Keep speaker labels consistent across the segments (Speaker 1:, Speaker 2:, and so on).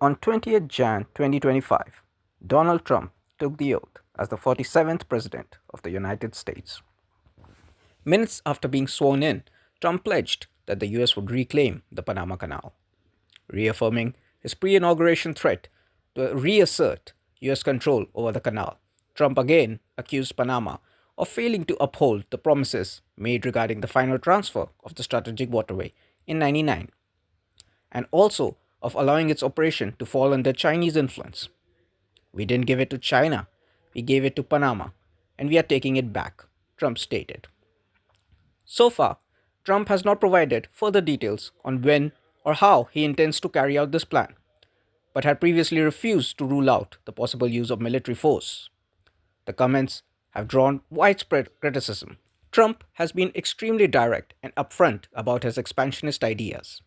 Speaker 1: On 20th Jan 2025, Donald Trump took the oath as the 47th President of the United States. Minutes after being sworn in, Trump pledged that the US would reclaim the Panama Canal, reaffirming his pre inauguration threat to reassert US control over the canal. Trump again accused Panama of failing to uphold the promises made regarding the final transfer of the strategic waterway in 1999 and also of allowing its operation to fall under Chinese influence. We didn't give it to China, we gave it to Panama, and we are taking it back, Trump stated. So far, Trump has not provided further details on when or how he intends to carry out this plan, but had previously refused to rule out the possible use of military force. The comments have drawn widespread criticism. Trump has been extremely direct and upfront about his expansionist ideas.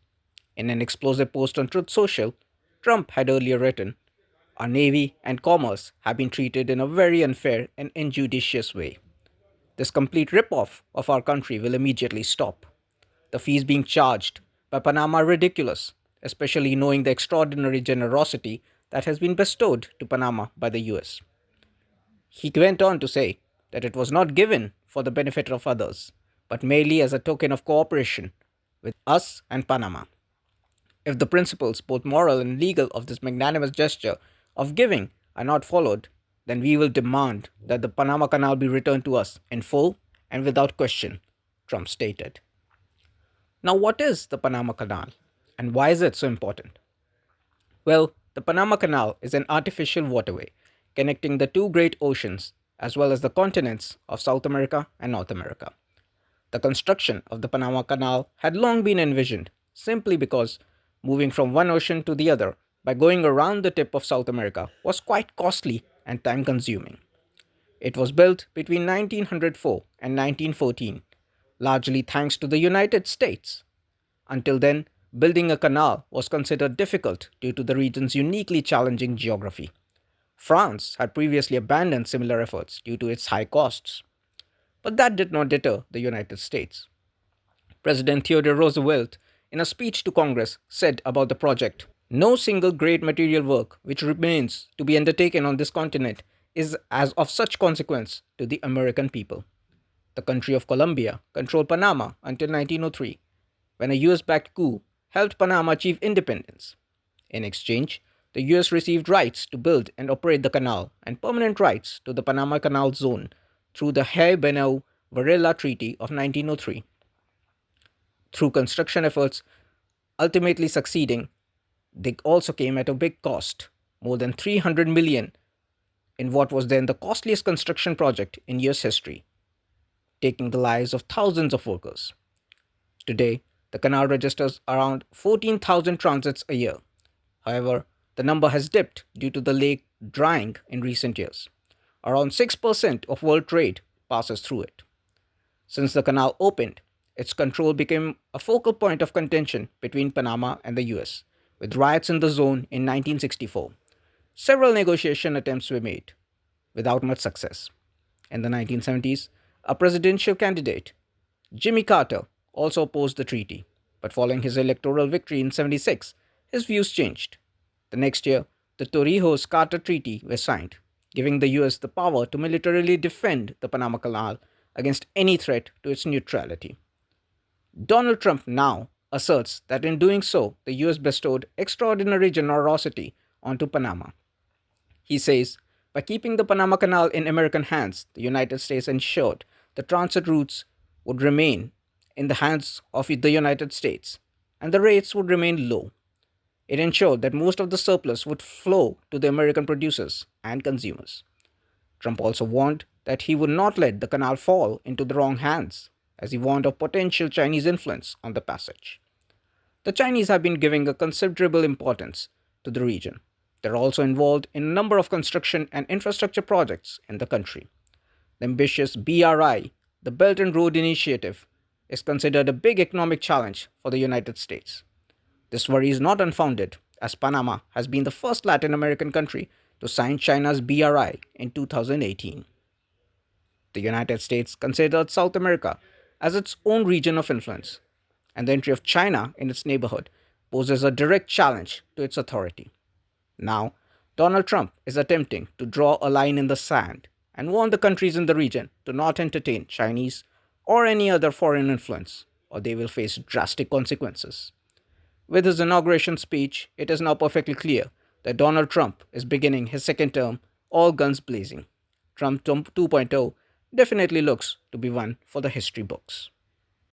Speaker 1: In an explosive post on Truth Social, Trump had earlier written, "Our navy and commerce have been treated in a very unfair and injudicious way. This complete rip-off of our country will immediately stop. The fees being charged by Panama are ridiculous, especially knowing the extraordinary generosity that has been bestowed to Panama by the US." He went on to say that it was not given for the benefit of others, but merely as a token of cooperation with us and Panama. If the principles, both moral and legal, of this magnanimous gesture of giving are not followed, then we will demand that the Panama Canal be returned to us in full and without question, Trump stated. Now, what is the Panama Canal and why is it so important? Well, the Panama Canal is an artificial waterway connecting the two great oceans as well as the continents of South America and North America. The construction of the Panama Canal had long been envisioned simply because moving from one ocean to the other by going around the tip of South America was quite costly and time consuming. It was built between 1904 and 1914, largely thanks to the United States. Until then, building a canal was considered difficult due to the region's uniquely challenging geography. France had previously abandoned similar efforts due to its high costs. But that did not deter the United States. President Theodore Roosevelt, in a speech to Congress, said about the project, "No single great material work which remains to be undertaken on this continent is as of such consequence to the American people." The country of Colombia controlled Panama until 1903, when a US backed coup helped Panama achieve independence. In exchange, the US received rights to build and operate the canal and permanent rights to the Panama Canal Zone through the Hay-Benau-Varela Treaty of 1903. Through construction efforts ultimately succeeding, they also came at a big cost, more than 300 million in what was then the costliest construction project in US history, taking the lives of thousands of workers. Today, the canal registers around 14,000 transits a year. However, the number has dipped due to the lake drying in recent years. Around 6% of world trade passes through it. Since the canal opened, its control became a focal point of contention between Panama and the US, with riots in the zone in 1964. Several negotiation attempts were made, without much success. In the 1970s, a presidential candidate, Jimmy Carter, also opposed the treaty, but following his electoral victory in 76, his views changed. The next year, the Torrijos Carter Treaty was signed, giving the US the power to militarily defend the Panama Canal against any threat to its neutrality. Donald Trump now asserts that in doing so, the US bestowed extraordinary generosity onto Panama. He says, by keeping the Panama Canal in American hands, the United States ensured the transit routes would remain in the hands of the United States and the rates would remain low. It ensured that most of the surplus would flow to the American producers and consumers. Trump also warned that he would not let the canal fall into the wrong hands, as he warned of potential Chinese influence on the passage. The Chinese have been giving a considerable importance to the region. They're also involved in a number of construction and infrastructure projects in the country. The ambitious BRI, the Belt and Road Initiative, is considered a big economic challenge for the United States. This worry is not unfounded, as Panama has been the first Latin American country to sign China's BRI in 2018. The United States considers South America as its own region of influence, and the entry of China in its neighborhood poses a direct challenge to its authority. Now, Donald Trump is attempting to draw a line in the sand and warn the countries in the region to not entertain Chinese or any other foreign influence, or they will face drastic consequences. With his inauguration speech, it is now perfectly clear that Donald Trump is beginning his second term, all guns blazing. Trump 2.0 definitely looks to be one for the history books.